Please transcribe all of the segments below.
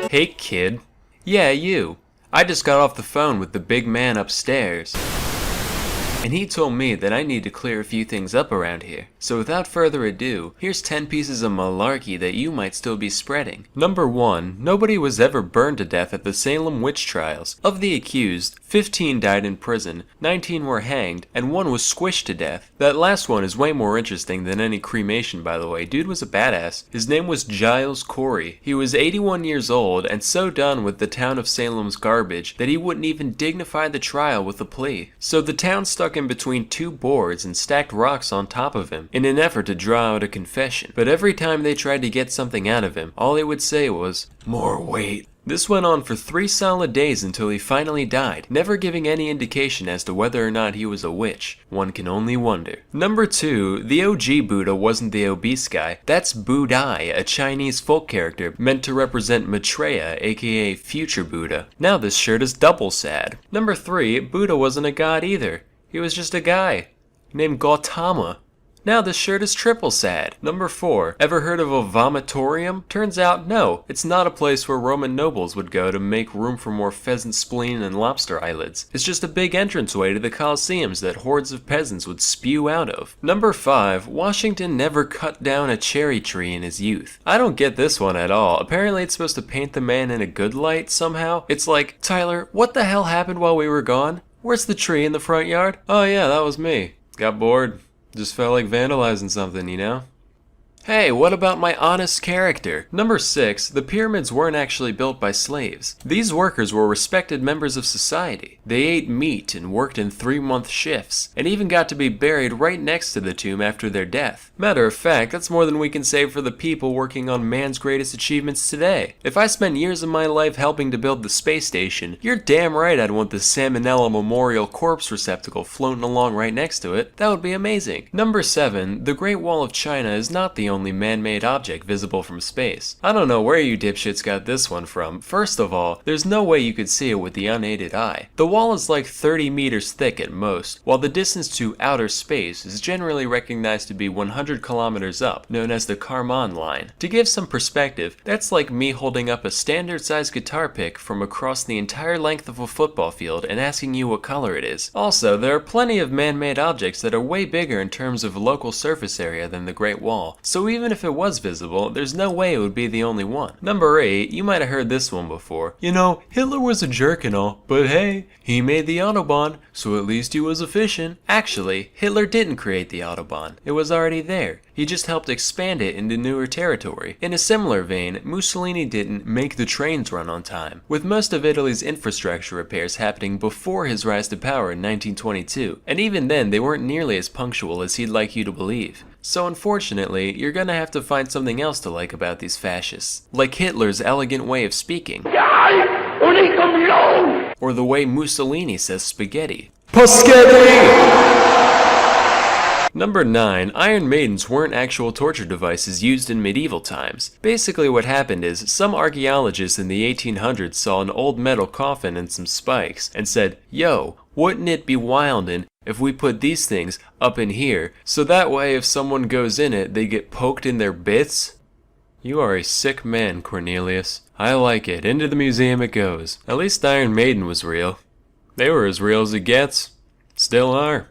Hey kid. Yeah, you. I just got off the phone with the big man upstairs, and he told me that I need to clear a few things up around here. So without further ado, here's 10 pieces of malarkey that you might still be spreading. Number 1. Nobody was ever burned to death at the Salem witch trials. Of the accused, 15 died in prison, 19 were hanged, and 1 was squished to death. That last one is way more interesting than any cremation, by the way. Dude was a badass. His name was Giles Corey. He was 81 years old and so done with the town of Salem's garbage that he wouldn't even dignify the trial with a plea. So the town stuck in between 2 boards and stacked rocks on top of him in an effort to draw out a confession. But every time they tried to get something out of him, all he would say was, "More weight." This went on for 3 solid days until he finally died, never giving any indication as to whether or not he was a witch. One can only wonder. Number 2, the OG Buddha wasn't the obese guy. That's Budai, a Chinese folk character meant to represent Maitreya, aka future Buddha. Now this shirt is double sad. Number 3, Buddha wasn't a god either. He was just a guy named Gautama. Now this shirt is triple sad. Number 4, ever heard of a vomitorium? Turns out no, it's not a place where Roman nobles would go to make room for more pheasant spleen and lobster eyelids. It's just a big entranceway to the coliseums that hordes of peasants would spew out of. Number 5, Washington never cut down a cherry tree in his youth. I don't get this one at all. Apparently it's supposed to paint the man in a good light somehow. It's like, Tyler, what the hell happened while we were gone? Where's the tree in the front yard? Oh yeah, that was me. Got bored. Just felt like vandalizing something, you know? Hey, what about my honest character? Number 6, the pyramids weren't actually built by slaves. These workers were respected members of society. They ate meat and worked in 3-month shifts, and even got to be buried right next to the tomb after their death. Matter of fact, that's more than we can say for the people working on man's greatest achievements today. If I spent years of my life helping to build the space station, you're damn right I'd want the Salmonella Memorial Corpse Receptacle floating along right next to it. That would be amazing. Number 7, the Great Wall of China is not the only man-made object visible from space. I don't know where you dipshits got this one from. First of all, there's no way you could see it with the unaided eye. The wall is like 30 meters thick at most, while the distance to outer space is generally recognized to be 100 kilometers up, known as the Kármán line. To give some perspective, that's like me holding up a standard-sized guitar pick from across the entire length of a football field and asking you what color it is. Also, there are plenty of man-made objects that are way bigger in terms of local surface area than the Great Wall, so even if it was visible, there's no way it would be the only one. Number 8, you might have heard this one before. You know, Hitler was a jerk and all, but hey, he made the Autobahn, so at least he was efficient. Actually, Hitler didn't create the Autobahn. It was already there. He just helped expand it into newer territory. In a similar vein, Mussolini didn't make the trains run on time, with most of Italy's infrastructure repairs happening before his rise to power in 1922, and even then they weren't nearly as punctual as he'd like you to believe. So unfortunately, you're gonna have to find something else to like about these fascists. Like Hitler's elegant way of speaking. Or the way Mussolini says spaghetti. Paschetti! Number 9, Iron Maidens weren't actual torture devices used in medieval times. Basically what happened is, some archaeologists in the 1800s saw an old metal coffin and some spikes, and said, yo, wouldn't it be wildin' if we put these things up in here, so that way if someone goes in it, they get poked in their bits? You are a sick man, Cornelius. I like it. Into the museum it goes. At least Iron Maiden was real. They were as real as it gets. Still are.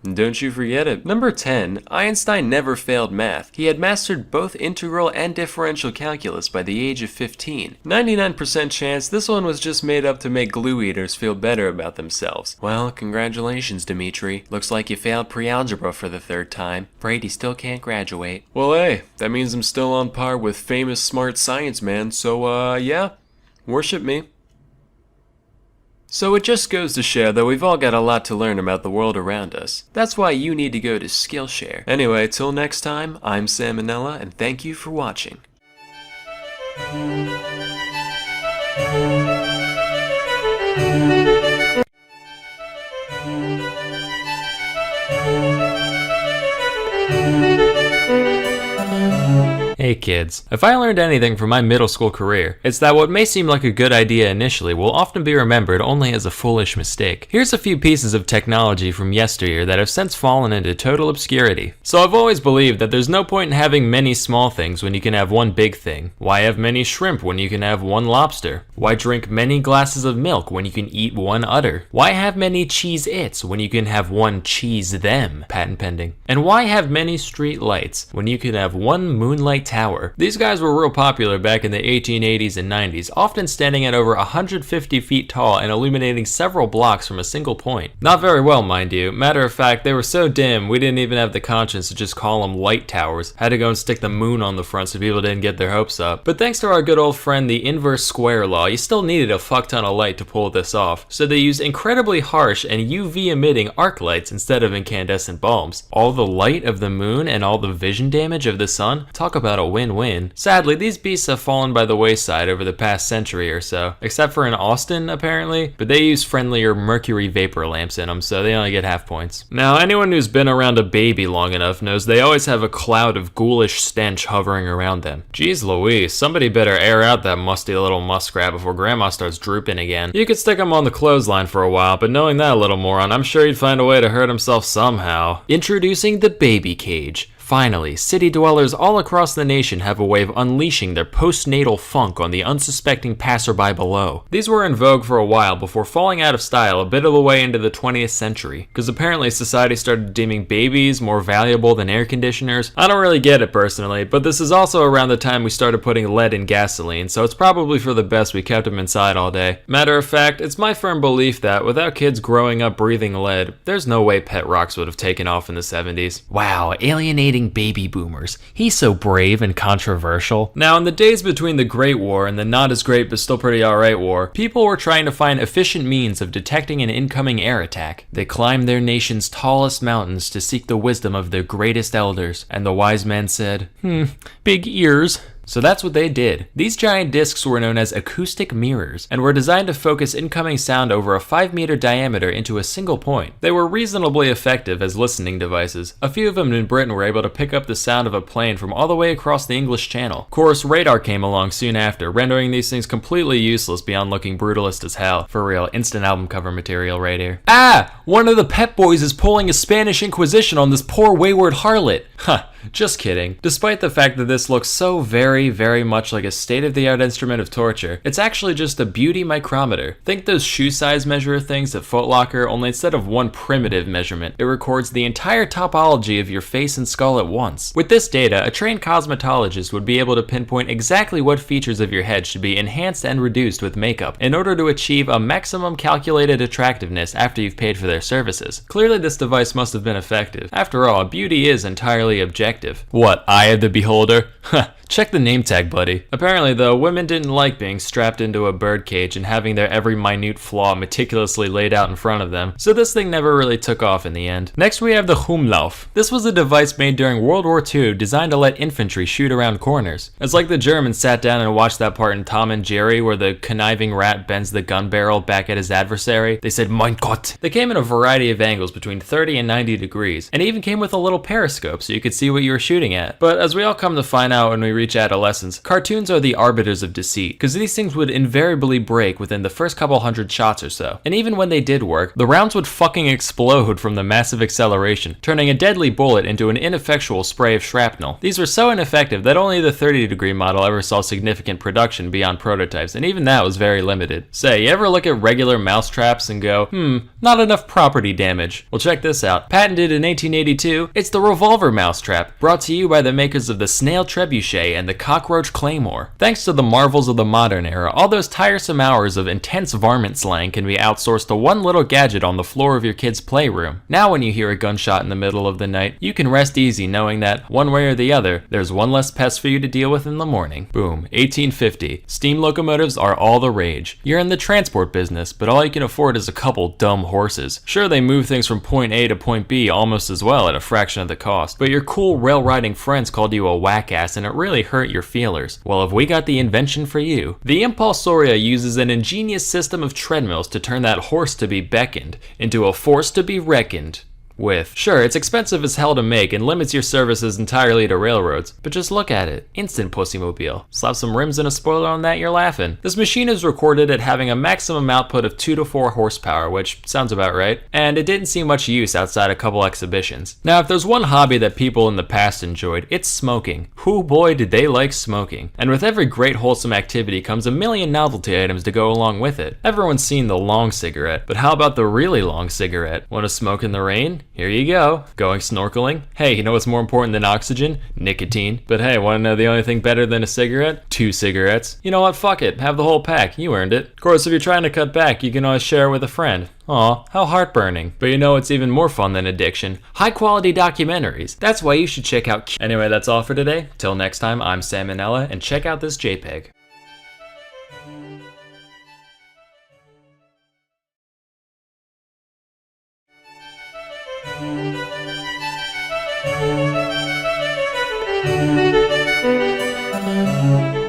Don't you forget it. Number 10, Einstein never failed math. He had mastered both integral and differential calculus by the age of 15. 99% chance this one was just made up to make glue eaters feel better about themselves. Well, congratulations, Dimitri. Looks like you failed pre-algebra for the 3rd time. Brady still can't graduate. Well, hey, that means I'm still on par with famous smart science man, so yeah, worship me. So it just goes to show that we've all got a lot to learn about the world around us. That's why you need to go to Skillshare. Anyway, till next time, I'm Sam and Nella, and thank you for watching. Hey kids, if I learned anything from my middle school career, it's that what may seem like a good idea initially will often be remembered only as a foolish mistake. Here's a few pieces of technology from yesteryear that have since fallen into total obscurity. So I've always believed that there's no point in having many small things when you can have one big thing. Why have many shrimp when you can have one lobster? Why drink many glasses of milk when you can eat one udder? Why have many cheese-its when you can have one cheese-them? Patent pending. And why have many street lights when you can have one moonlight tower? These guys were real popular back in the 1880s and 90s, often standing at over 150 feet tall and illuminating several blocks from a single point. Not very well, mind you. Matter of fact, they were so dim, we didn't even have the conscience to just call them light towers. Had to go and stick the moon on the front so people didn't get their hopes up. But thanks to our good old friend the inverse square law, you still needed a fuck ton of light to pull this off. So they used incredibly harsh and UV emitting arc lights instead of incandescent bulbs. All the light of the moon and all the vision damage of the sun? Talk about a win-win. Sadly, these beasts have fallen by the wayside over the past century or so, except for in Austin apparently, but they use friendlier mercury vapor lamps in them, so they only get half points. Now, anyone who's been around a baby long enough knows they always have a cloud of ghoulish stench hovering around them. Jeez Louise, somebody better air out that musty little muskrat before grandma starts drooping again. You could stick him on the clothesline for a while, but knowing that little moron, I'm sure he'd find a way to hurt himself somehow. Introducing the baby cage. Finally, city dwellers all across the nation have a way of unleashing their postnatal funk on the unsuspecting passerby below. These were in vogue for a while before falling out of style a bit of the way into the 20th century, because apparently society started deeming babies more valuable than air conditioners. I don't really get it personally, but this is also around the time we started putting lead in gasoline, so it's probably for the best we kept them inside all day. Matter of fact, it's my firm belief that without kids growing up breathing lead, there's no way pet rocks would have taken off in the 70s. Wow, alienating baby boomers. He's so brave and controversial. Now, in the days between the Great War and the not as great but still pretty alright war, people were trying to find efficient means of detecting an incoming air attack. They climbed their nation's tallest mountains to seek the wisdom of their greatest elders, and the wise men said, big ears. So that's what they did. These giant discs were known as acoustic mirrors and were designed to focus incoming sound over a 5-meter diameter into a single point. They were reasonably effective as listening devices. A few of them in Britain were able to pick up the sound of a plane from all the way across the English Channel. Of course, radar came along soon after, rendering these things completely useless beyond looking brutalist as hell. For real, instant album cover material right here. Ah! One of the Pep Boys is pulling a Spanish Inquisition on this poor wayward harlot. Huh. Just kidding. Despite the fact that this looks so very much like a state-of-the-art instrument of torture, it's actually just a beauty micrometer. Think those shoe size measurer things at Foot Locker, only instead of one primitive measurement, it records the entire topology of your face and skull at once. With this data, a trained cosmetologist would be able to pinpoint exactly what features of your head should be enhanced and reduced with makeup in order to achieve a maximum calculated attractiveness after you've paid for their services. Clearly this device must have been effective. After all, beauty is entirely objective. What, eye of the beholder? Huh. Check the name tag, buddy. Apparently, though, women didn't like being strapped into a birdcage and having their every minute flaw meticulously laid out in front of them, so this thing never really took off in the end. Next, we have the Humlauf. This was a device made during World War II designed to let infantry shoot around corners. It's like the Germans sat down and watched that part in Tom and Jerry where the conniving rat bends the gun barrel back at his adversary. They said, Mein Gott. They came in a variety of angles between 30 and 90 degrees, and even came with a little periscope so you could see what you were shooting at. But as we all come to find out when we reach adolescence, cartoons are the arbiters of deceit, because these things would invariably break within the first couple hundred shots or so. And even when they did work, the rounds would fucking explode from the massive acceleration, turning a deadly bullet into an ineffectual spray of shrapnel. These were so ineffective that only the 30-degree model ever saw significant production beyond prototypes, and even that was very limited. Say, you ever look at regular mousetraps and go, not enough property damage? Well, check this out. Patented in 1882, it's the revolver mousetrap, brought to you by the makers of the snail trebuchet and the cockroach claymore. Thanks to the marvels of the modern era, all those tiresome hours of intense varmint slang can be outsourced to one little gadget on the floor of your kid's playroom. Now when you hear a gunshot in the middle of the night, you can rest easy knowing that, one way or the other, there's one less pest for you to deal with in the morning. Boom. 1850. Steam locomotives are all the rage. You're in the transport business, but all you can afford is a couple dumb horses. Sure, they move things from point A to point B almost as well at a fraction of the cost, but your cool rail-riding friends called you a whack-ass and it really hurt your feelers. Well, have we got the invention for you? The Impulsoria uses an ingenious system of treadmills to turn that horse to be beckoned into a force to be reckoned with. Sure, it's expensive as hell to make and limits your services entirely to railroads, but just look at it. Instant pussymobile. Slap some rims and a spoiler on that, you're laughing. This machine is recorded at having a maximum output of 2 to 4 horsepower, which sounds about right, and it didn't see much use outside a couple exhibitions. Now, if there's one hobby that people in the past enjoyed, it's smoking. Whoo boy did they like smoking. And with every great wholesome activity comes a million novelty items to go along with it. Everyone's seen the long cigarette, but how about the really long cigarette? Want to smoke in the rain? Here you go. Going snorkeling? Hey, you know what's more important than oxygen? Nicotine. But hey, want to know the only thing better than a cigarette? 2 cigarettes. You know what? Fuck it. Have the whole pack. You earned it. Of course, if you're trying to cut back, you can always share with a friend. Aw, how heartburning. But you know what's even more fun than addiction? High quality documentaries. That's why you should check out Anyway, that's all for today. Till next time, I'm Sam and Nella, and check out this JPEG.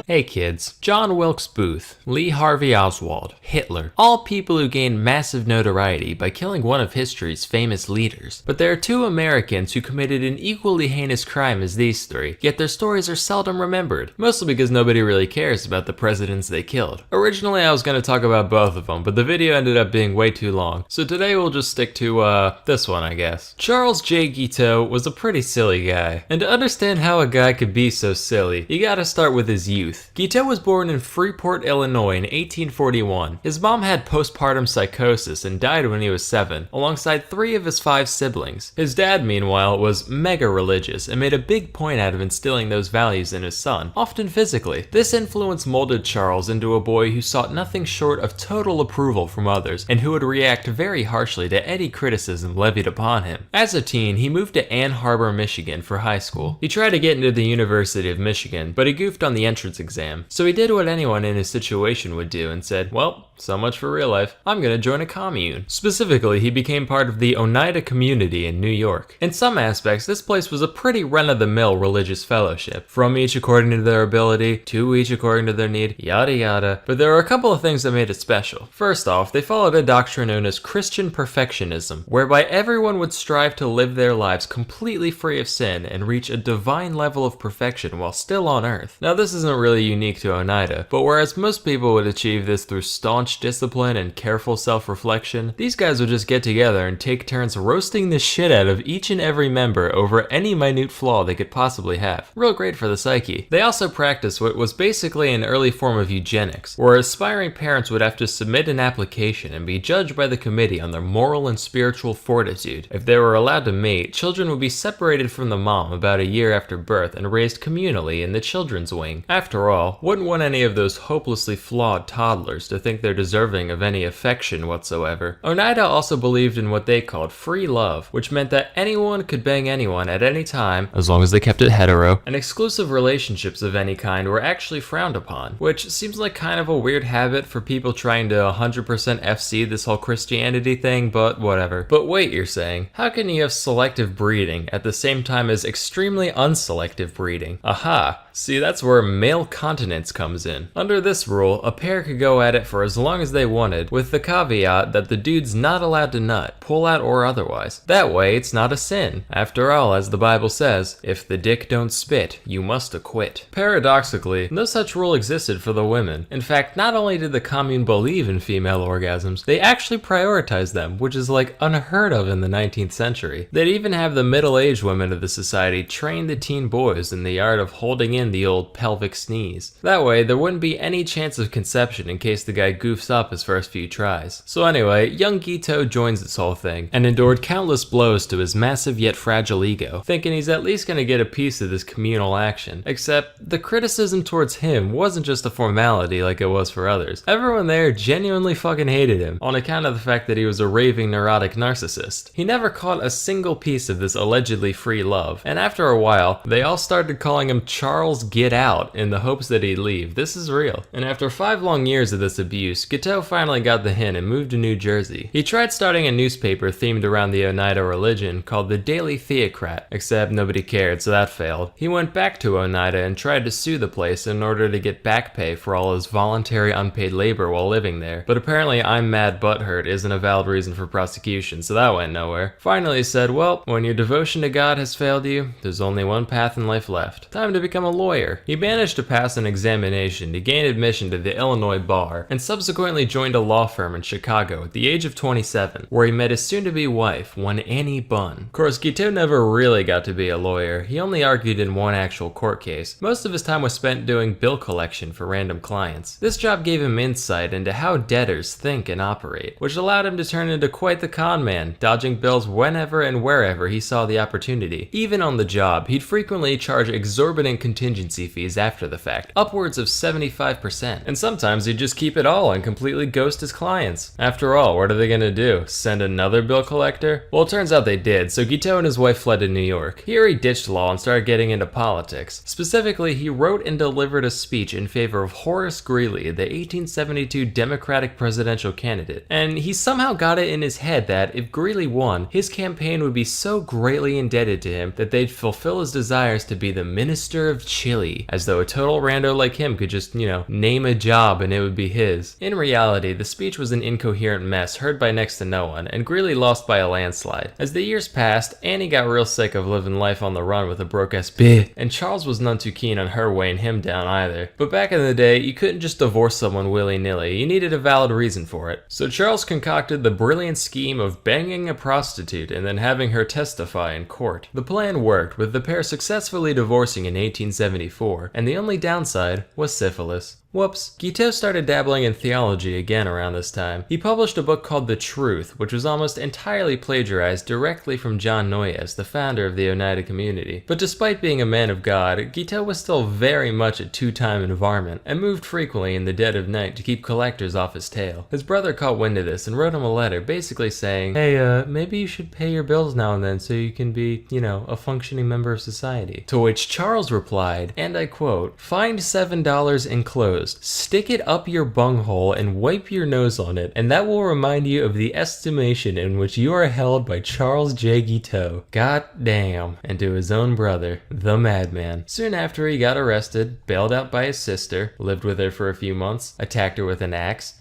Hey kids, John Wilkes Booth, Lee Harvey Oswald, Hitler, all people who gained massive notoriety by killing one of history's famous leaders. But there are 2 Americans who committed an equally heinous crime as these 3, yet their stories are seldom remembered, mostly because nobody really cares about the presidents they killed. Originally I was going to talk about both of them, but the video ended up being way too long, so today we'll just stick to, this one I guess. Charles J. Guiteau was a pretty silly guy, and to understand how a guy could be so silly, you gotta start with his youth. Guiteau was born in Freeport, Illinois in 1841. His mom had postpartum psychosis and died when he was 7, alongside 3 of his 5 siblings. His dad, meanwhile, was mega religious and made a big point out of instilling those values in his son, often physically. This influence molded Charles into a boy who sought nothing short of total approval from others and who would react very harshly to any criticism levied upon him. As a teen, he moved to Ann Arbor, Michigan for high school. He tried to get into the University of Michigan, but he goofed on the entrance exam. So he did what anyone in his situation would do and said, well, so much for real life. I'm gonna join a commune. Specifically, he became part of the Oneida community in New York. In some aspects, this place was a pretty run-of-the-mill religious fellowship. From each according to their ability, to each according to their need, yada yada. But there were a couple of things that made it special. First off, they followed a doctrine known as Christian perfectionism, whereby everyone would strive to live their lives completely free of sin and reach a divine level of perfection while still on earth. Now this isn't really unique to Oneida, but whereas most people would achieve this through staunch discipline and careful self-reflection, these guys would just get together and take turns roasting the shit out of each and every member over any minute flaw they could possibly have. Real great for the psyche. They also practiced what was basically an early form of eugenics, where aspiring parents would have to submit an application and be judged by the committee on their moral and spiritual fortitude. If they were allowed to mate, children would be separated from the mom about a year after birth and raised communally in the children's wing. After all, wouldn't want any of those hopelessly flawed toddlers to think they're deserving of any affection whatsoever. Oneida also believed in what they called free love, which meant that anyone could bang anyone at any time, as long as they kept it hetero, and exclusive relationships of any kind were actually frowned upon, which seems like kind of a weird habit for people trying to 100% FC this whole Christianity thing, but whatever. But wait, you're saying, how can you have selective breeding at the same time as extremely unselective breeding? Aha! See, that's where male continence comes in. Under this rule, a pair could go at it for as long as they wanted, with the caveat that the dude's not allowed to nut, pull out or otherwise. That way, it's not a sin. After all, as the Bible says, if the dick don't spit, you must acquit. Paradoxically, no such rule existed for the women. In fact, not only did the commune believe in female orgasms, they actually prioritized them, which is like unheard of in the 19th century. They'd even have the middle-aged women of the society train the teen boys in the art of holding in the old pelvic sneeze. That way, there wouldn't be any chance of conception in case the guy goofs up his first few tries. So anyway, young Guiteau joins this whole thing, and endured countless blows to his massive yet fragile ego, thinking he's at least gonna get a piece of this communal action. Except, the criticism towards him wasn't just a formality like it was for others. Everyone there genuinely fucking hated him, on account of the fact that he was a raving neurotic narcissist. He never caught a single piece of this allegedly free love, and after a while, they all started calling him Charles Get Out in the hope hopes that he'd leave. This is real. And after 5 long years of this abuse, Guiteau finally got the hint and moved to New Jersey. He tried starting a newspaper themed around the Oneida religion called the Daily Theocrat, except nobody cared, so that failed. He went back to Oneida and tried to sue the place in order to get back pay for all his voluntary unpaid labor while living there, but apparently I'm mad butthurt isn't a valid reason for prosecution, so that went nowhere. Finally he said, well, when your devotion to God has failed you, there's only one path in life left. Time to become a lawyer. He managed to pass an examination to gain admission to the Illinois bar, and subsequently joined a law firm in Chicago at the age of 27, where he met his soon-to-be wife, one Annie Bunn. Of course, Guiteau never really got to be a lawyer. He only argued in one actual court case. Most of his time was spent doing bill collection for random clients. This job gave him insight into how debtors think and operate, which allowed him to turn into quite the con man, dodging bills whenever and wherever he saw the opportunity. Even on the job, he'd frequently charge exorbitant contingency fees after the fact, upwards of 75%, and sometimes he'd just keep it all and completely ghost his clients. After all, what are they gonna do? Send another bill collector? Well, it turns out they did, so Guiteau and his wife fled to New York. Here he ditched law and started getting into politics. Specifically, he wrote and delivered a speech in favor of Horace Greeley, the 1872 Democratic presidential candidate, and he somehow got it in his head that if Greeley won, his campaign would be so greatly indebted to him that they'd fulfill his desires to be the Minister of Chile, as though a total rando like him could just, name a job and it would be his. In reality, the speech was an incoherent mess heard by next to no one, and Greeley lost by a landslide. As the years passed, Annie got real sick of living life on the run with a broke-ass bitch, and Charles was none too keen on her weighing him down either. But back in the day, you couldn't just divorce someone willy-nilly, you needed a valid reason for it. So Charles concocted the brilliant scheme of banging a prostitute and then having her testify in court. The plan worked, with the pair successfully divorcing in 1874, and the only downside was syphilis. Whoops. Guiteau started dabbling in theology again around this time. He published a book called The Truth, which was almost entirely plagiarized directly from John Noyes, the founder of the Oneida community. But despite being a man of God, Guiteau was still very much a two-time varmint, and moved frequently in the dead of night to keep collectors off his tail. His brother caught wind of this and wrote him a letter basically saying, hey, maybe you should pay your bills now and then so you can be, a functioning member of society. To which Charles replied, and I quote, find $7 enclosed. Stick it up your bunghole and wipe your nose on it, and that will remind you of the estimation in which you are held by Charles J. Guiteau. God damn. And to his own brother, the madman. Soon after he got arrested, bailed out by his sister, lived with her for a few months, attacked her with an axe,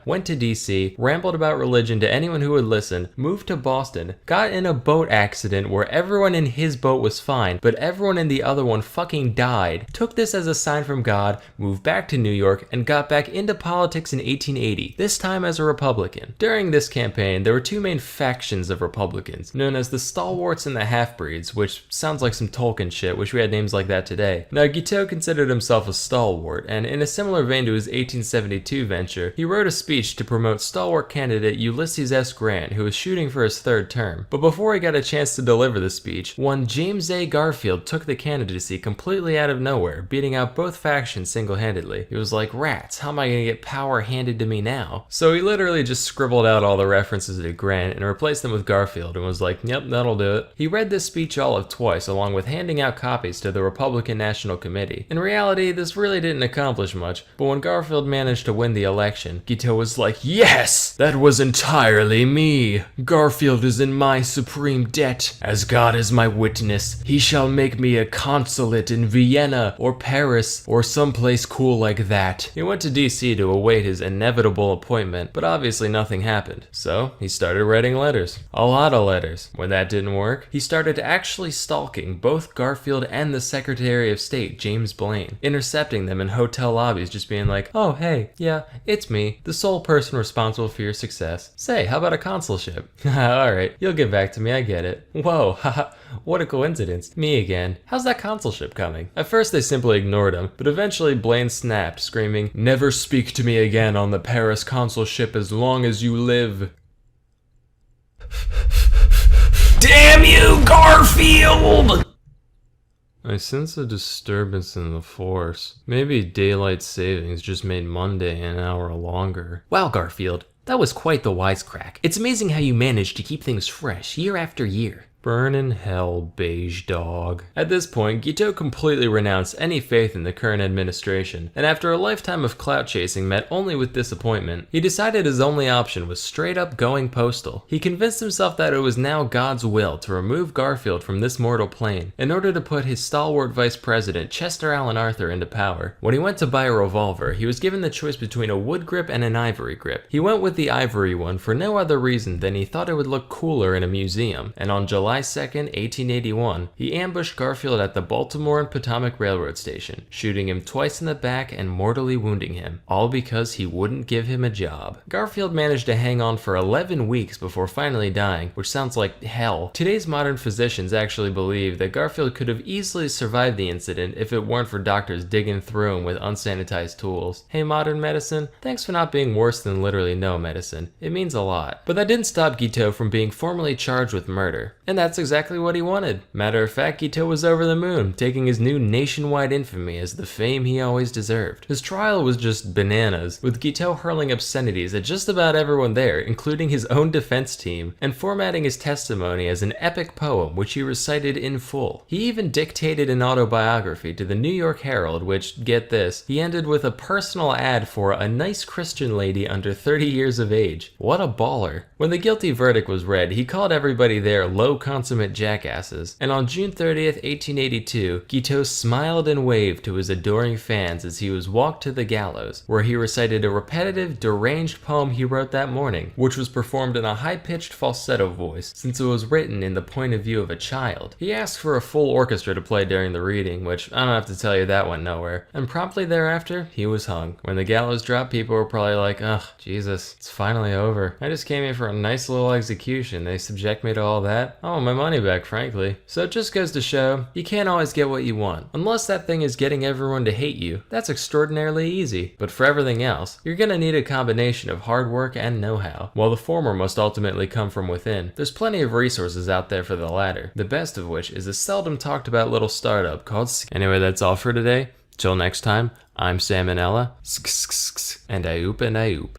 went to DC, rambled about religion to anyone who would listen, moved to Boston, got in a boat accident where everyone in his boat was fine, but everyone in the other one fucking died, took this as a sign from God, moved back to New York, and got back into politics in 1880, this time as a Republican. During this campaign, there were two main factions of Republicans, known as the Stalwarts and the Half-Breeds, which sounds like some Tolkien shit, wish we had names like that today. Now, Guiteau considered himself a stalwart, and in a similar vein to his 1872 venture, he wrote a speech to promote stalwart candidate Ulysses S. Grant, who was shooting for his third term. But before he got a chance to deliver the speech, one James A. Garfield took the candidacy completely out of nowhere, beating out both factions single-handedly. He was like, rats, how am I gonna get power handed to me now? So he literally just scribbled out all the references to Grant and replaced them with Garfield and was like, yep, that'll do it. He read this speech all of twice, along with handing out copies to the Republican National Committee. In reality, this really didn't accomplish much, but when Garfield managed to win the election, Guiteau was like, yes! That was entirely me! Garfield is in my supreme debt. As God is my witness, he shall make me a consulate in Vienna or Paris or someplace cool like that. He went to DC to await his inevitable appointment, but obviously nothing happened. So he started writing letters. A lot of letters. When that didn't work, he started actually stalking both Garfield and the Secretary of State, James Blaine, intercepting them in hotel lobbies, just being like, oh hey, yeah, it's me, the sole person responsible for your success. Say, how about a consulship? Alright, you'll get back to me, I get it. Whoa, haha. What a coincidence. Me again. How's that consulship coming? At first they simply ignored him, but eventually Blaine snapped, screaming, never speak to me again on the Paris consulship as long as you live. Damn you, Garfield! I sense a disturbance in the force. Maybe daylight savings just made Monday an hour longer. Wow, Garfield. That was quite the wisecrack. It's amazing how you managed to keep things fresh year after year. Burn in hell, beige dog. At this point, Guiteau completely renounced any faith in the current administration, and after a lifetime of clout chasing met only with disappointment, he decided his only option was straight up going postal. He convinced himself that it was now God's will to remove Garfield from this mortal plane in order to put his stalwart vice president Chester Alan Arthur into power. When he went to buy a revolver, he was given the choice between a wood grip and an ivory grip. He went with the ivory one for no other reason than he thought it would look cooler in a museum, and on July 2nd, 1881, he ambushed Garfield at the Baltimore and Potomac Railroad Station, shooting him twice in the back and mortally wounding him, all because he wouldn't give him a job. Garfield managed to hang on for 11 weeks before finally dying, which sounds like hell. Today's modern physicians actually believe that Garfield could have easily survived the incident if it weren't for doctors digging through him with unsanitized tools. Hey modern medicine, thanks for not being worse than literally no medicine. It means a lot. But that didn't stop Guiteau from being formally charged with murder. And that's exactly what he wanted. Matter of fact, Guiteau was over the moon, taking his new nationwide infamy as the fame he always deserved. His trial was just bananas, with Guiteau hurling obscenities at just about everyone there, including his own defense team, and formatting his testimony as an epic poem which he recited in full. He even dictated an autobiography to the New York Herald, which, get this, he ended with a personal ad for a nice Christian lady under 30 years of age. What a baller. When the guilty verdict was read, he called everybody there low consummate jackasses, and on June 30th, 1882, Guiteau smiled and waved to his adoring fans as he was walked to the gallows, where he recited a repetitive, deranged poem he wrote that morning, which was performed in a high-pitched falsetto voice, since it was written in the point of view of a child. He asked for a full orchestra to play during the reading, which I don't have to tell you that went nowhere, and promptly thereafter, he was hung. When the gallows dropped, people were probably like, ugh, Jesus, it's finally over. I just came here for a nice little execution. They subject me to all that? I want my money back, frankly. So it just goes to show, you can't always get what you want. Unless that thing is getting everyone to hate you, that's extraordinarily easy. But for everything else, you're gonna need a combination of hard work and know-how. While the former must ultimately come from within, there's plenty of resources out there for the latter, the best of which is a seldom talked about little startup called Anyway, that's all for today. Till next time, I'm Sam and Nella, and I oop and I oop.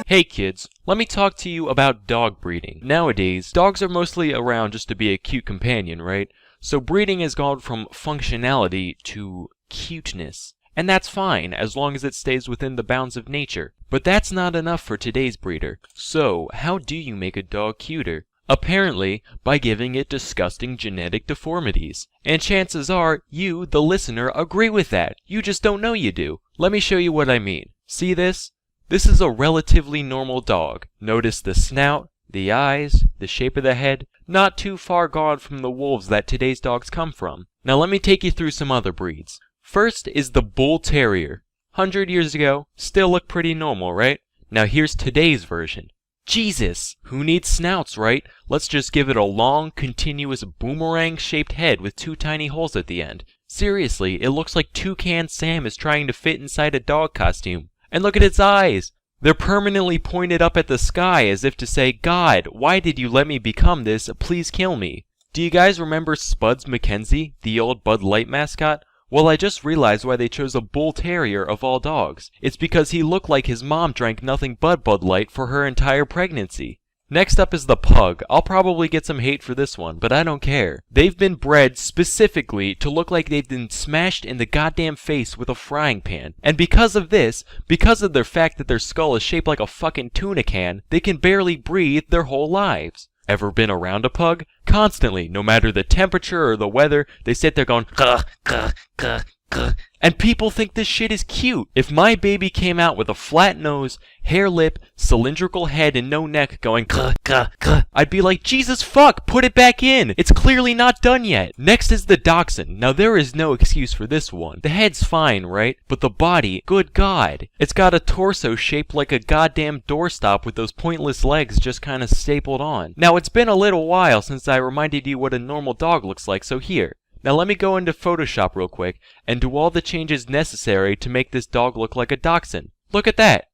Hey kids, let me talk to you about dog breeding. Nowadays, dogs are mostly around just to be a cute companion, right? So breeding has gone from functionality to cuteness. And that's fine, as long as it stays within the bounds of nature. But that's not enough for today's breeder. So, how do you make a dog cuter? Apparently, by giving it disgusting genetic deformities. And chances are, you, the listener, agree with that. You just don't know you do. Let me show you what I mean. See this? This is a relatively normal dog. Notice the snout, the eyes, the shape of the head. Not too far gone from the wolves that today's dogs come from. Now let me take you through some other breeds. First is the Bull Terrier. 100 years ago, still looked pretty normal, right? Now here's today's version. Jesus! Who needs snouts, right? Let's just give it a long, continuous boomerang-shaped head with 2 tiny holes at the end. Seriously, it looks like Toucan Sam is trying to fit inside a dog costume. And look at its eyes! They're permanently pointed up at the sky as if to say, God, why did you let me become this? Please kill me. Do you guys remember Spuds MacKenzie, the old Bud Light mascot? Well, I just realized why they chose a Bull Terrier of all dogs. It's because he looked like his mom drank nothing but Bud Light for her entire pregnancy. Next up is the Pug. I'll probably get some hate for this one, but I don't care. They've been bred specifically to look like they've been smashed in the goddamn face with a frying pan. And because of this, because of their fact that their skull is shaped like a fucking tuna can, they can barely breathe their whole lives. Ever been around a pug? Constantly, no matter the temperature or the weather, they sit there going, gah, gah, gah, gah. And people think this shit is cute. If my baby came out with a flat nose, hair lip, cylindrical head, and no neck going gah, gah, gah, I'd be like, Jesus fuck, put it back in. It's clearly not done yet. Next is the Dachshund. Now there is no excuse for this one. The head's fine, right? But the body, good God. It's got a torso shaped like a goddamn doorstop with those pointless legs just kind of stapled on. Now it's been a little while since I reminded you what a normal dog looks like, so here. Now let me go into Photoshop real quick and do all the changes necessary to make this dog look like a dachshund. Look at that.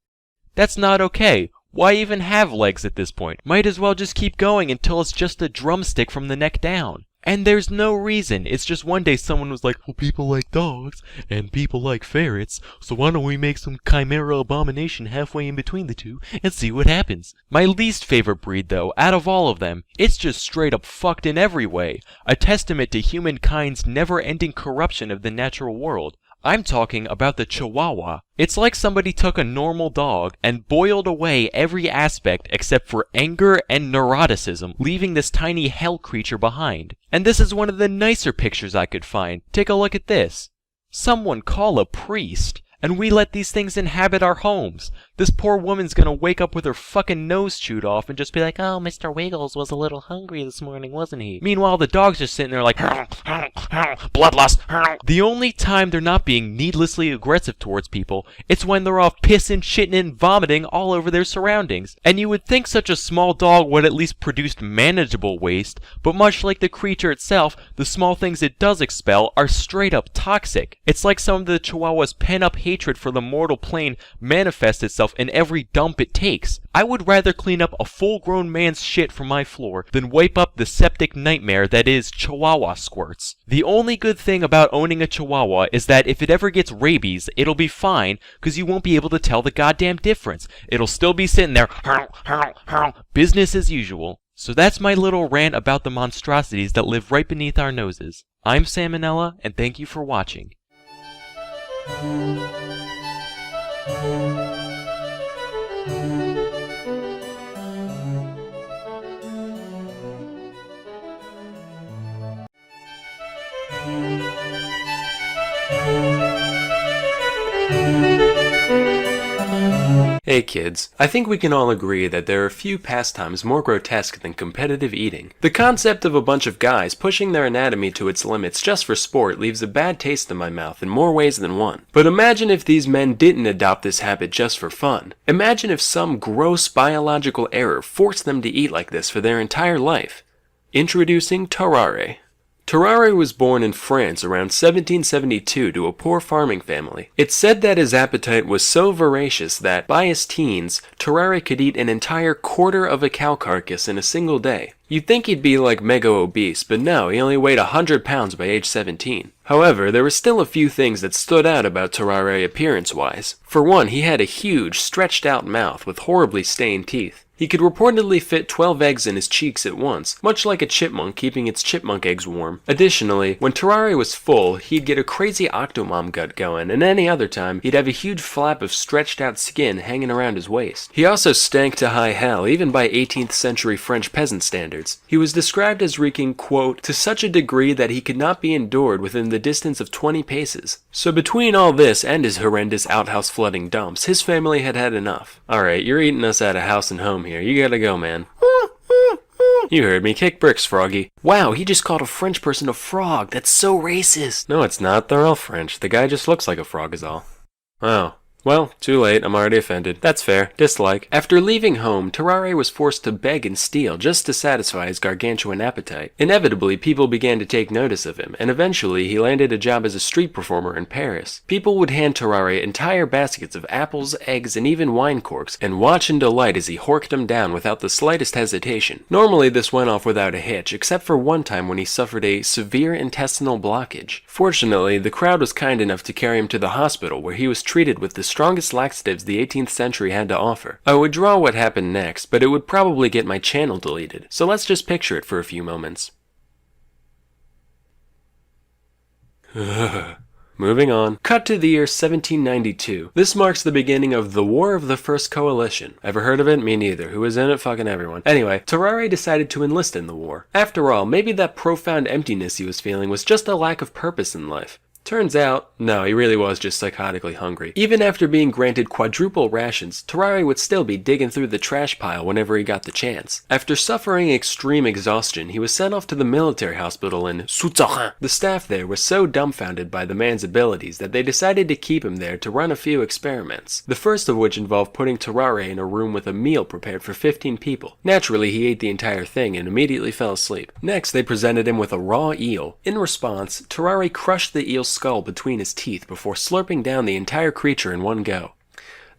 That's not okay. Why even have legs at this point? Might as well just keep going until it's just a drumstick from the neck down. And there's no reason. It's just one day someone was like, well, people like dogs, and people like ferrets, so why don't we make some chimera abomination halfway in between the two, and see what happens. My least favorite breed, though, out of all of them, it's just straight up fucked in every way. A testament to humankind's never-ending corruption of the natural world. I'm talking about the Chihuahua. It's like somebody took a normal dog and boiled away every aspect except for anger and neuroticism, leaving this tiny hell creature behind. And this is one of the nicer pictures I could find. Take a look at this. Someone call a priest. And we let these things inhabit our homes. This poor woman's gonna wake up with her fucking nose chewed off and just be like, oh, Mr. Wiggles was a little hungry this morning, wasn't he? Meanwhile, the dog's just sitting there like, bloodlust. The only time they're not being needlessly aggressive towards people, it's when they're off pissing, shitting, and vomiting all over their surroundings. And you would think such a small dog would at least produce manageable waste, but much like the creature itself, the small things it does expel are straight up toxic. It's like some of the Chihuahua's pent-up hatred for the mortal plane manifests itself in every dump it takes. I would rather clean up a full-grown man's shit from my floor than wipe up the septic nightmare that is Chihuahua squirts. The only good thing about owning a Chihuahua is that if it ever gets rabies, it'll be fine, because you won't be able to tell the goddamn difference. It'll still be sitting there, business as usual. So that's my little rant about the monstrosities that live right beneath our noses. I'm Sam and Nella, and thank you for watching. Hey kids, I think we can all agree that there are few pastimes more grotesque than competitive eating. The concept of a bunch of guys pushing their anatomy to its limits just for sport leaves a bad taste in my mouth in more ways than one. But imagine if these men didn't adopt this habit just for fun. Imagine if some gross biological error forced them to eat like this for their entire life. Introducing Tarare. Tarare was born in France around 1772 to a poor farming family. It's said that his appetite was so voracious that, by his teens, Tarare could eat an entire quarter of a cow carcass in a single day. You'd think he'd be like mega obese, but no, he only weighed 100 pounds by age 17. However, there were still a few things that stood out about Tarare appearance-wise. For one, he had a huge, stretched-out mouth with horribly stained teeth. He could reportedly fit 12 eggs in his cheeks at once, much like a chipmunk keeping its chipmunk eggs warm. Additionally, when Tarare was full, he'd get a crazy octomom gut going, and any other time, he'd have a huge flap of stretched out skin hanging around his waist. He also stank to high hell, even by 18th century French peasant standards. He was described as reeking, quote, to such a degree that he could not be endured within the distance of 20 paces. So between all this and his horrendous outhouse flooding dumps, his family had had enough. Alright, you're eating us out of house and home here. You gotta go, man. You heard me. Kick bricks, Froggy. Wow, he just called a French person a frog. That's so racist. No, it's not. They're all French. The guy just looks like a frog is all. Oh. Well, too late. I'm already offended. That's fair. Dislike. After leaving home, Tarare was forced to beg and steal just to satisfy his gargantuan appetite. Inevitably, people began to take notice of him, and eventually he landed a job as a street performer in Paris. People would hand Tarare entire baskets of apples, eggs, and even wine corks, and watch in delight as he horked them down without the slightest hesitation. Normally, this went off without a hitch, except for one time when he suffered a severe intestinal blockage. Fortunately, the crowd was kind enough to carry him to the hospital, where he was treated with the strongest laxatives the 18th century had to offer. I would draw what happened next, but it would probably get my channel deleted, so let's just picture it for a few moments. Moving on. Cut to the year 1792. This marks the beginning of the War of the First Coalition. Ever heard of it? Me neither. Who was in it? Fucking everyone. Anyway, Tarare decided to enlist in the war. After all, maybe that profound emptiness he was feeling was just a lack of purpose in life. Turns out, no, he really was just psychotically hungry. Even after being granted quadruple rations, Tarare would still be digging through the trash pile whenever he got the chance. After suffering extreme exhaustion, he was sent off to the military hospital in Souterrain. The staff there was so dumbfounded by the man's abilities that they decided to keep him there to run a few experiments. The first of which involved putting Tarare in a room with a meal prepared for 15 people. Naturally, he ate the entire thing and immediately fell asleep. Next, they presented him with a raw eel. In response, Tarare crushed the eel's skull between his teeth before slurping down the entire creature in one go.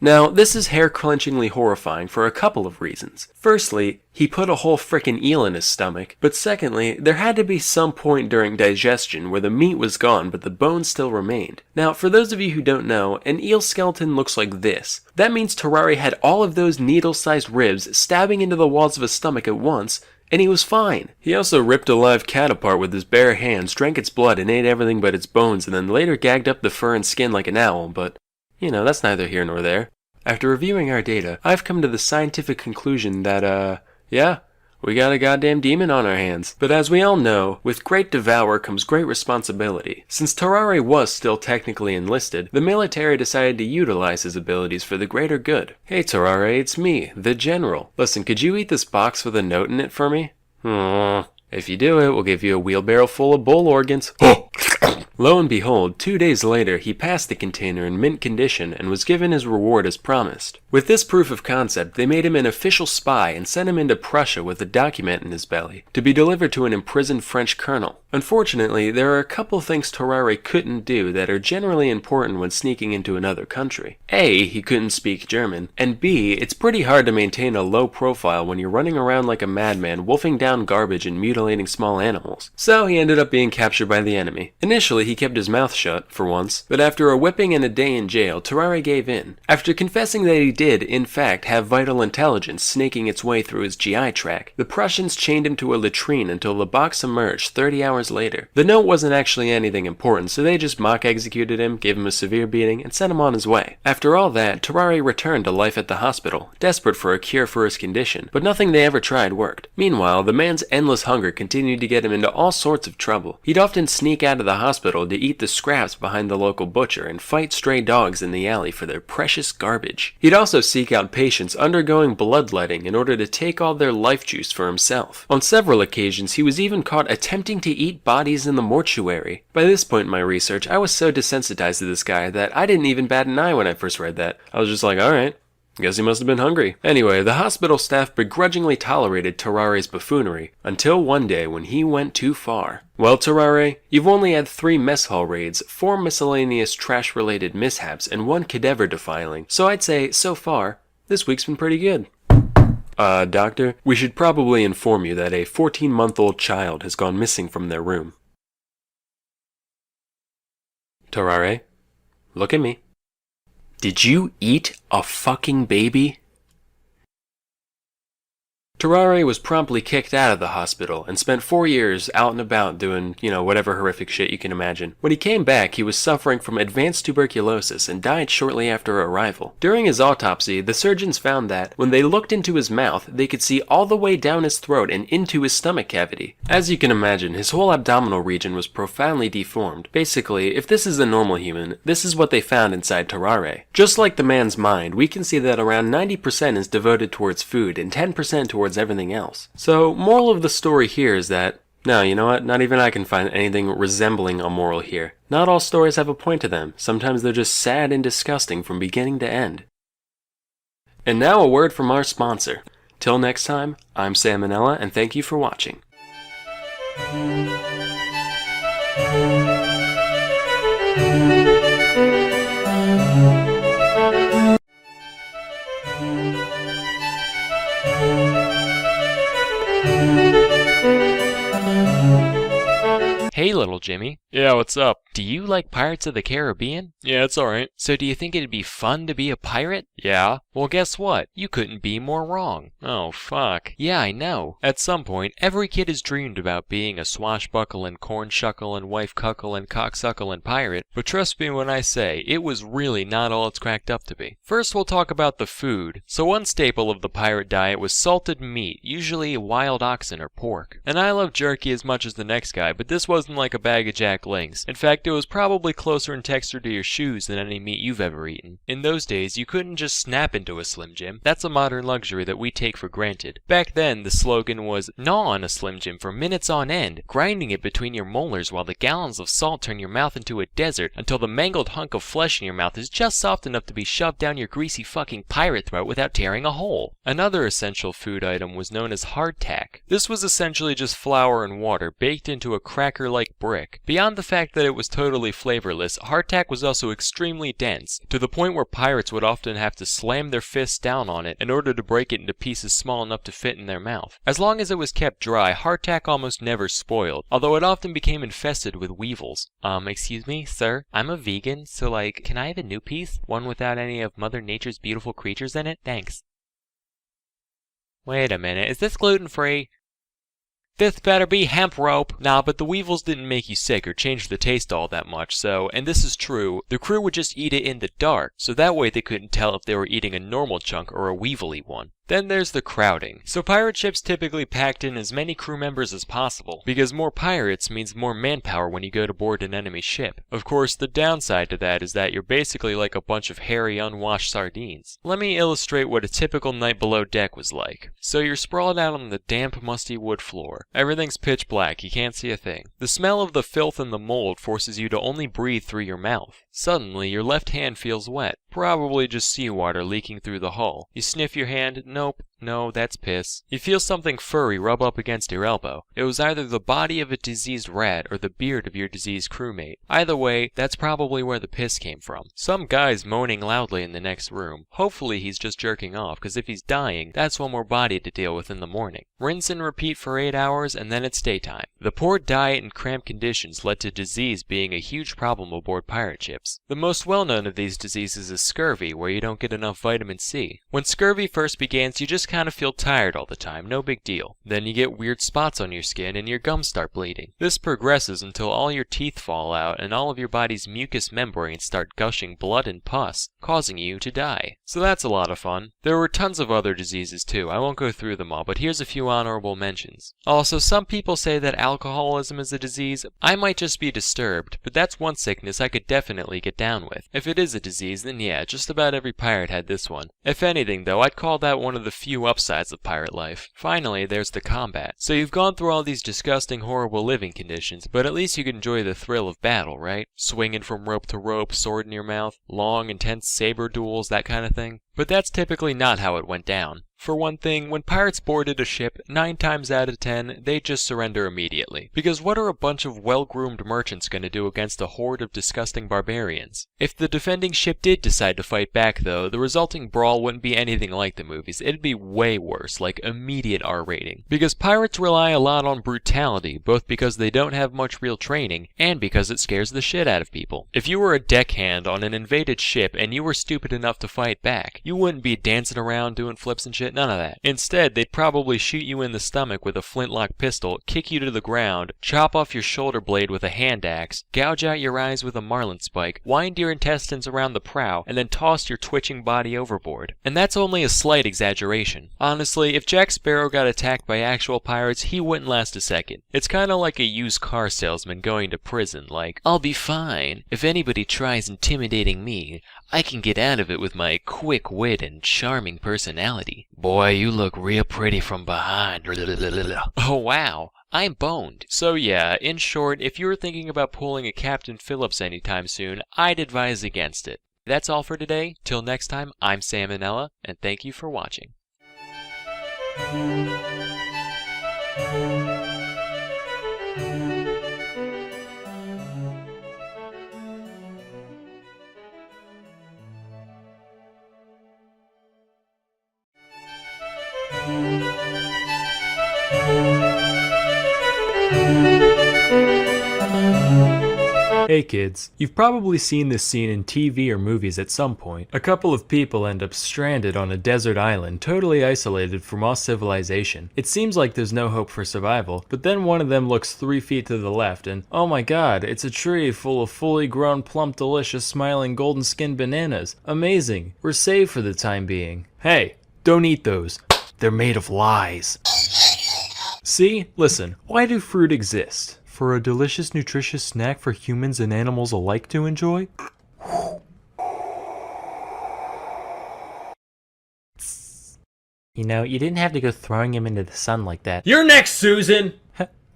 Now, this is hair-clenchingly horrifying for a couple of reasons. Firstly, he put a whole frickin' eel in his stomach, but secondly, there had to be some point during digestion where the meat was gone but the bones still remained. Now, for those of you who don't know, an eel skeleton looks like this. That means Terrari had all of those needle-sized ribs stabbing into the walls of his stomach at once, and he was fine. He also ripped a live cat apart with his bare hands, drank its blood, and ate everything but its bones, and then later gagged up the fur and skin like an owl, but, you know, that's neither here nor there. After reviewing our data, I've come to the scientific conclusion that, yeah, we got a goddamn demon on our hands. But as we all know, with great devour comes great responsibility. Since Terrari was still technically enlisted, the military decided to utilize his abilities for the greater good. Hey Terrari, it's me, the General. Listen, could you eat this box with a note in it for me? If you do it, we'll give you a wheelbarrow full of bull organs. Lo and behold, 2 days later, he passed the container in mint condition and was given his reward as promised. With this proof of concept, they made him an official spy and sent him into Prussia with a document in his belly, to be delivered to an imprisoned French colonel. Unfortunately, there are a couple things Terrari couldn't do that are generally important when sneaking into another country. A, he couldn't speak German, and B, it's pretty hard to maintain a low profile when you're running around like a madman wolfing down garbage and mutilating small animals. So he ended up being captured by the enemy. Initially, he kept his mouth shut, for once, but after a whipping and a day in jail, Terrari gave in. After confessing that he did, in fact, have vital intelligence snaking its way through his GI tract, the Prussians chained him to a latrine until the box emerged 30 hours later. The note wasn't actually anything important, so they just mock executed him, gave him a severe beating, and sent him on his way. After all that, Terrari returned to life at the hospital, desperate for a cure for his condition, but nothing they ever tried worked. Meanwhile, the man's endless hunger continued to get him into all sorts of trouble. He'd often sneak out of the hospital to eat the scraps behind the local butcher and fight stray dogs in the alley for their precious garbage. He'd also seek out patients undergoing bloodletting in order to take all their life juice for himself. On several occasions, he was even caught attempting to eat bodies in the mortuary. By this point in my research, I was so desensitized to this guy that I didn't even bat an eye when I first read that. I was just like, alright. Guess he must have been hungry. Anyway, the hospital staff begrudgingly tolerated Terrari's buffoonery, until one day when he went too far. Well, Terrari, you've only had 3 mess hall raids, 4 miscellaneous trash-related mishaps, and 1 cadaver defiling, so I'd say, so far, this week's been pretty good. Doctor, we should probably inform you that a 14-month-old child has gone missing from their room. Terrari, look at me. Did you eat a fucking baby? Terrari was promptly kicked out of the hospital and spent 4 years out and about doing, whatever horrific shit you can imagine. When he came back, he was suffering from advanced tuberculosis and died shortly after arrival. During his autopsy, the surgeons found that, when they looked into his mouth, they could see all the way down his throat and into his stomach cavity. As you can imagine, his whole abdominal region was profoundly deformed. Basically, if this is a normal human, this is what they found inside Terrari. Just like the man's mind, we can see that around 90% is devoted towards food and 10% towards everything else. So, moral of the story here is that, no, you know what, not even I can find anything resembling a moral here. Not all stories have a point to them. Sometimes they're just sad and disgusting from beginning to end. And now a word from our sponsor. Till next time, I'm Sam and Nella, and thank you for watching. Hey, little Jimmy. Yeah, what's up? Do you like Pirates of the Caribbean? Yeah, it's alright. So do you think it'd be fun to be a pirate? Yeah? Well, guess what? You couldn't be more wrong. Oh, fuck. Yeah, I know. At some point, every kid has dreamed about being a swashbuckling, corn-shuckling, wife-cuckling, cocksuckling pirate, but trust me when I say, it was really not all it's cracked up to be. First, we'll talk about the food. So one staple of the pirate diet was salted meat, usually wild oxen or pork. And I love jerky as much as the next guy, but this wasn't like a bag of Jack Links. In fact, it was probably closer in texture to your shoes than any meat you've ever eaten. In those days, you couldn't just snap into a Slim Jim. That's a modern luxury that we take for granted. Back then, the slogan was, gnaw on a Slim Jim for minutes on end, grinding it between your molars while the gallons of salt turn your mouth into a desert until the mangled hunk of flesh in your mouth is just soft enough to be shoved down your greasy fucking pirate throat without tearing a hole. Another essential food item was known as hardtack. This was essentially just flour and water baked into a cracker-like like brick. Beyond the fact that it was totally flavorless, hardtack was also extremely dense, to the point where pirates would often have to slam their fists down on it in order to break it into pieces small enough to fit in their mouth. As long as it was kept dry, hardtack almost never spoiled, although it often became infested with weevils. Excuse me, sir? I'm a vegan, so can I have a new piece? One without any of Mother Nature's beautiful creatures in it? Thanks. Wait a minute, is this gluten-free? This better be hemp rope! Nah, but the weevils didn't make you sick or change the taste all that much, so, and this is true, the crew would just eat it in the dark, so that way they couldn't tell if they were eating a normal chunk or a weevily one. Then there's the crowding. So pirate ships typically packed in as many crew members as possible, because more pirates means more manpower when you go to board an enemy ship. Of course, the downside to that is that you're basically like a bunch of hairy, unwashed sardines. Let me illustrate what a typical night below deck was like. So you're sprawled out on the damp, musty wood floor. Everything's pitch black, you can't see a thing. The smell of the filth and the mold forces you to only breathe through your mouth. Suddenly, your left hand feels wet. Probably just seawater leaking through the hull. You sniff your hand. Nope. No, that's piss. You feel something furry rub up against your elbow. It was either the body of a diseased rat or the beard of your diseased crewmate. Either way, that's probably where the piss came from. Some guy's moaning loudly in the next room. Hopefully he's just jerking off, because if he's dying, that's one more body to deal with in the morning. Rinse and repeat for 8 hours, and then it's daytime. The poor diet and cramped conditions led to disease being a huge problem aboard pirate ships. The most well-known of these diseases is scurvy, where you don't get enough vitamin C. When scurvy first begins, you just kind of feel tired all the time, no big deal. Then you get weird spots on your skin and your gums start bleeding. This progresses until all your teeth fall out and all of your body's mucous membranes start gushing blood and pus, causing you to die. So that's a lot of fun. There were tons of other diseases too. I won't go through them all, but here's a few honorable mentions. Also, some people say that alcoholism is a disease. I might just be disturbed, but that's one sickness I could definitely get down with. If it is a disease, then yeah, just about every pirate had this one. If anything though, I'd call that one of the few upsides of pirate life. Finally, there's the combat. So you've gone through all these disgusting, horrible living conditions, but at least you can enjoy the thrill of battle, right? Swinging from rope to rope, sword in your mouth, long, intense saber duels, that kind of thing. But that's typically not how it went down. For one thing, when pirates boarded a ship, 9 times out of 10, they'd just surrender immediately. Because what are a bunch of well-groomed merchants going to do against a horde of disgusting barbarians? If the defending ship did decide to fight back though, the resulting brawl wouldn't be anything like the movies. It'd be way worse, like immediate R rating. Because pirates rely a lot on brutality, both because they don't have much real training, and because it scares the shit out of people. If you were a deckhand on an invaded ship and you were stupid enough to fight back, you wouldn't be dancing around doing flips and shit. None of that. Instead, they'd probably shoot you in the stomach with a flintlock pistol, kick you to the ground, chop off your shoulder blade with a hand axe, gouge out your eyes with a marlin spike, wind your intestines around the prow, and then toss your twitching body overboard. And that's only a slight exaggeration. Honestly, if Jack Sparrow got attacked by actual pirates, he wouldn't last a second. It's kinda like a used car salesman going to prison, like, I'll be fine. If anybody tries intimidating me, I can get out of it with my quick wit and charming personality. Boy, you look real pretty from behind. Oh wow, I'm boned. So yeah, in short, if you're thinking about pulling a Captain Phillips anytime soon, I'd advise against it. That's all for today. Till next time, I'm Sam and Nella, and thank you for watching. Hey kids, you've probably seen this scene in TV or movies at some point. A couple of people end up stranded on a desert island, totally isolated from all civilization. It seems like there's no hope for survival, but then one of them looks 3 feet to the left and, oh my god, it's a tree full of fully grown, plump, delicious, smiling, golden-skinned bananas. Amazing. We're saved for the time being. Hey, don't eat those. They're made of lies. See? Listen, why do fruit exist? For a delicious, nutritious snack for humans and animals alike to enjoy? You know, you didn't have to go throwing him into the sun like that. You're next, Susan!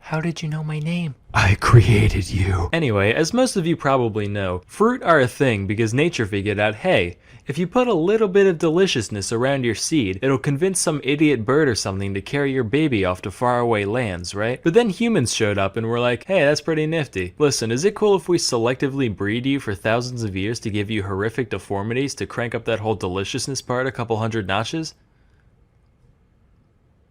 How did you know my name? I created you. Anyway, as most of you probably know, fruit are a thing because nature figured out, hey, if you put a little bit of deliciousness around your seed, it'll convince some idiot bird or something to carry your baby off to faraway lands, right? But then humans showed up and were like, hey, that's pretty nifty. Listen, is it cool if we selectively breed you for thousands of years to give you horrific deformities to crank up that whole deliciousness part a couple hundred notches?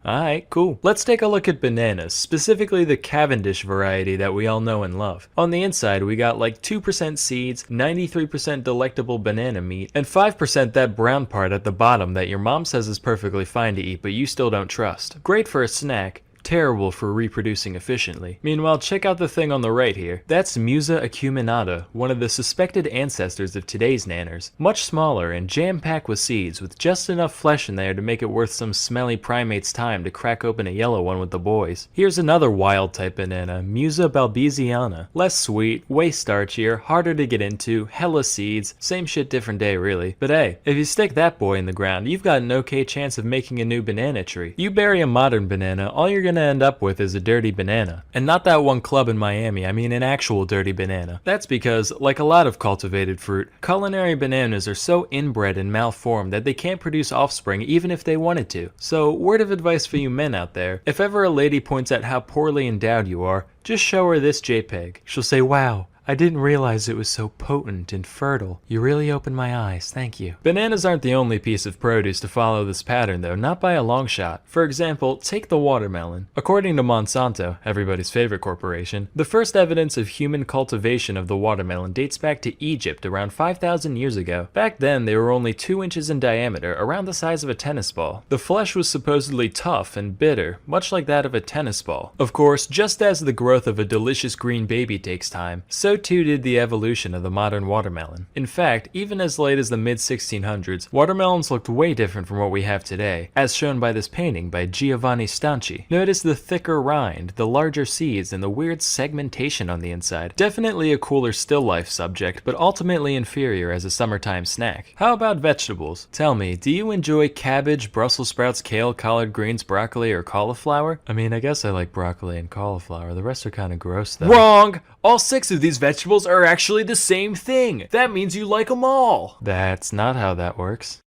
Alright, cool. Let's take a look at bananas, specifically the Cavendish variety that we all know and love. On the inside, we got like 2% seeds, 93% delectable banana meat, and 5% that brown part at the bottom that your mom says is perfectly fine to eat but you still don't trust. Great for a snack. Terrible for reproducing efficiently. Meanwhile, check out the thing on the right here. That's Musa acuminata, one of the suspected ancestors of today's nanners. Much smaller and jam-packed with seeds, with just enough flesh in there to make it worth some smelly primate's time to crack open a yellow one with the boys. Here's another wild type banana, Musa balbesiana. Less sweet, way starchier, harder to get into, hella seeds, same shit different day really. But hey, if you stick that boy in the ground, you've got an okay chance of making a new banana tree. You bury a modern banana, all you're gonna end up with is a dirty banana. And not that one club in Miami, I mean an actual dirty banana. That's because, like a lot of cultivated fruit, culinary bananas are so inbred and malformed that they can't produce offspring even if they wanted to. So, word of advice for you men out there, if ever a lady points out how poorly endowed you are, just show her this JPEG. She'll say, wow, I didn't realize it was so potent and fertile. You really opened my eyes, thank you. Bananas aren't the only piece of produce to follow this pattern though, not by a long shot. For example, take the watermelon. According to Monsanto, everybody's favorite corporation, the first evidence of human cultivation of the watermelon dates back to Egypt around 5,000 years ago. Back then, they were only 2 inches in diameter, around the size of a tennis ball. The flesh was supposedly tough and bitter, much like that of a tennis ball. Of course, just as the growth of a delicious green baby takes time, so too did the evolution of the modern watermelon. In fact, even as late as the mid-1600s, watermelons looked way different from what we have today, as shown by this painting by Giovanni Stanchi. Notice the thicker rind, the larger seeds, and the weird segmentation on the inside. Definitely a cooler still life subject, but ultimately inferior as a summertime snack. How about vegetables? Tell me, do you enjoy cabbage, Brussels sprouts, kale, collard greens, broccoli, or cauliflower? I mean, I guess I like broccoli and cauliflower. The rest are kind of gross though. Wrong! All 6 of these vegetables are actually the same thing. That means you like them all. That's not how that works.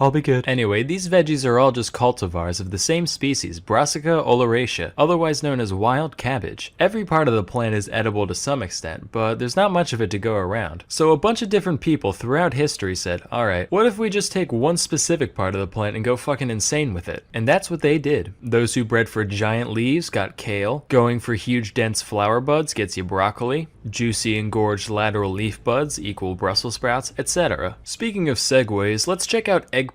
I'll be good. Anyway, these veggies are all just cultivars of the same species, Brassica oleracea, otherwise known as wild cabbage. Every part of the plant is edible to some extent, but there's not much of it to go around. So a bunch of different people throughout history said, alright, what if we just take one specific part of the plant and go fucking insane with it? And that's what they did. Those who bred for giant leaves got kale, going for huge dense flower buds gets you broccoli, juicy engorged lateral leaf buds equal Brussels sprouts, etc. Speaking of segues, let's check out eggplants.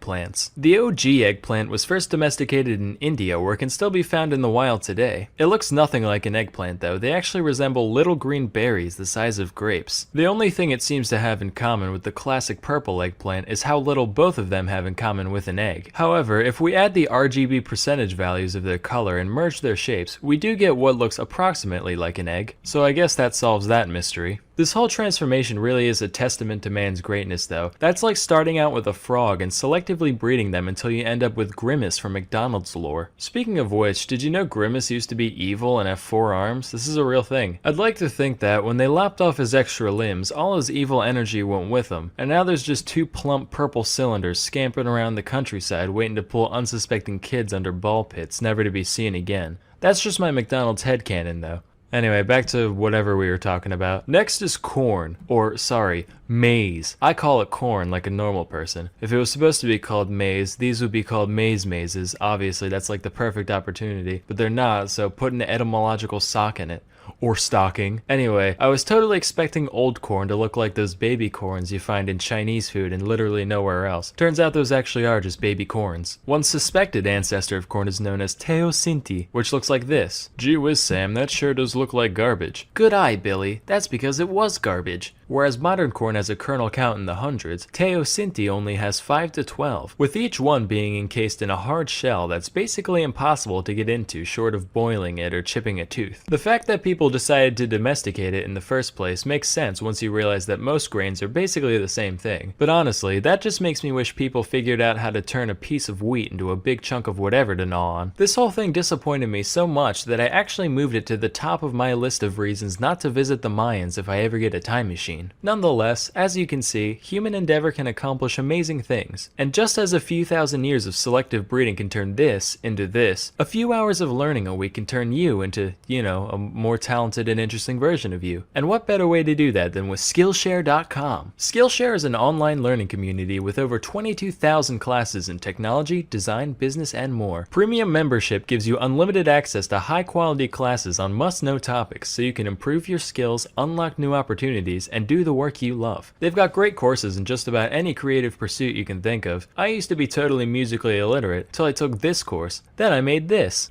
The OG eggplant was first domesticated in India, where it can still be found in the wild today. It looks nothing like an eggplant though, they actually resemble little green berries the size of grapes. The only thing it seems to have in common with the classic purple eggplant is how little both of them have in common with an egg. However, if we add the RGB percentage values of their color and merge their shapes, we do get what looks approximately like an egg, so I guess that solves that mystery. This whole transformation really is a testament to man's greatness though. That's like starting out with a frog and selectively breeding them until you end up with Grimace from McDonald's lore. Speaking of which, did you know Grimace used to be evil and have 4 arms? This is a real thing. I'd like to think that when they lopped off his extra limbs, all his evil energy went with him, and now there's just 2 plump purple cylinders scampering around the countryside waiting to pull unsuspecting kids under ball pits, never to be seen again. That's just my McDonald's headcanon though. Anyway, back to whatever we were talking about. Next is corn, or sorry, maize. I call it corn like a normal person. If it was supposed to be called maize, these would be called mazes. Obviously, that's like the perfect opportunity, but they're not, so put an etymological sock in it. Or stocking. Anyway, I was totally expecting old corn to look like those baby corns you find in Chinese food and literally nowhere else. Turns out those actually are just baby corns. One suspected ancestor of corn is known as teosinte, which looks like this. Gee whiz, Sam, that sure does look like garbage. Good eye, Billy. That's because it was garbage. Whereas modern corn has a kernel count in the hundreds, teosinte only has 5 to 12, with each one being encased in a hard shell that's basically impossible to get into short of boiling it or chipping a tooth. The fact that people people decided to domesticate it in the first place makes sense once you realize that most grains are basically the same thing. But honestly, that just makes me wish people figured out how to turn a piece of wheat into a big chunk of whatever to gnaw on. This whole thing disappointed me so much that I actually moved it to the top of my list of reasons not to visit the Mayans if I ever get a time machine. Nonetheless, as you can see, human endeavor can accomplish amazing things. And just as a few thousand years of selective breeding can turn this into this, a few hours of learning a week can turn you into, a more talented and interesting version of you. And what better way to do that than with Skillshare.com? Skillshare is an online learning community with over 22,000 classes in technology, design, business, and more. Premium membership gives you unlimited access to high-quality classes on must-know topics so you can improve your skills, unlock new opportunities, and do the work you love. They've got great courses in just about any creative pursuit you can think of. I used to be totally musically illiterate till I took this course. Then I made this.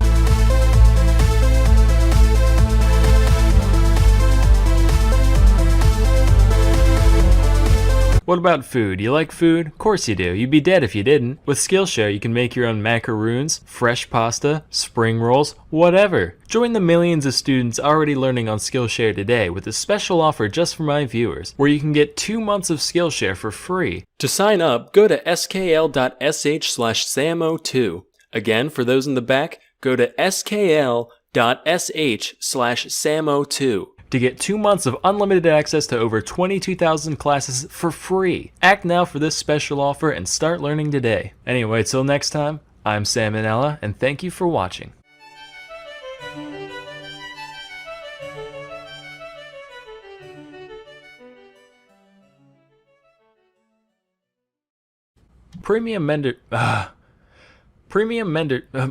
What about food? You like food? Of course you do. You'd be dead if you didn't. With Skillshare, you can make your own macaroons, fresh pasta, spring rolls, whatever. Join the millions of students already learning on Skillshare today with a special offer just for my viewers, where you can get 2 months of Skillshare for free. To sign up, go to skl.sh/samo2. Again, for those in the back, go to skl.sh/samo2. to get 2 months of unlimited access to over 22,000 classes for free. Act now for this special offer and start learning today. Anyway, till next time, I'm Sam and Nella, and thank you for watching.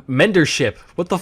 Mentorship. What the